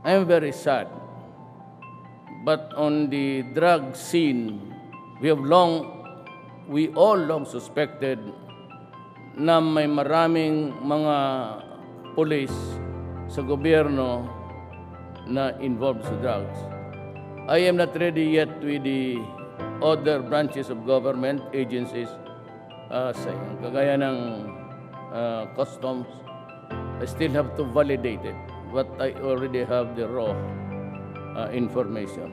I'm very sad. But on the drug scene, we all long suspected na may maraming mga pulis sa gobyerno na involved sa drugs. I am not ready yet with the other branches of government agencies, kagaya ng customs. I still have to validate it, but I already have the raw information.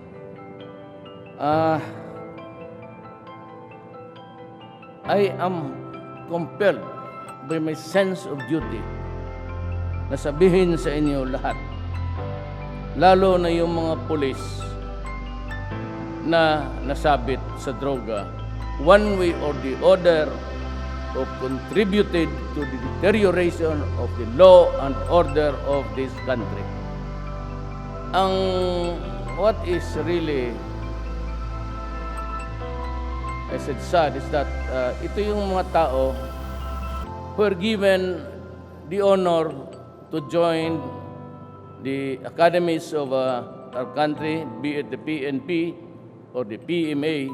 I am compelled by my sense of duty na sabihin sa inyo lahat, lalo na yung mga pulis na nasabit sa droga, one way or the other, who contributed to the deterioration of the law and order of this country. What is really, I said, sad is that ito yung mga tao who are given the honor to join the academies of our country, be it the PNP or the PMA,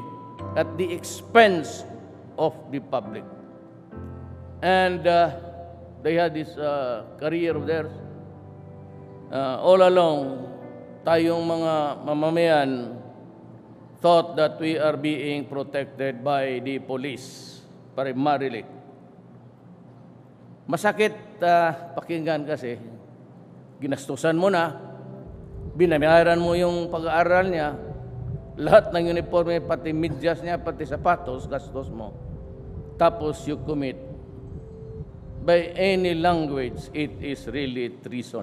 at the expense of the public. And they had this career of theirs. All along, tayong mga mamamayan thought that we are being protected by the police, primarily. Masakit pakinggan kasi, ginastusan mo na, binayaran mo yung pag-aaral niya, lahat ng uniforme, pati medyas niya, pati sapatos, gastos mo. Tapos you commit. By any language, it is really treason.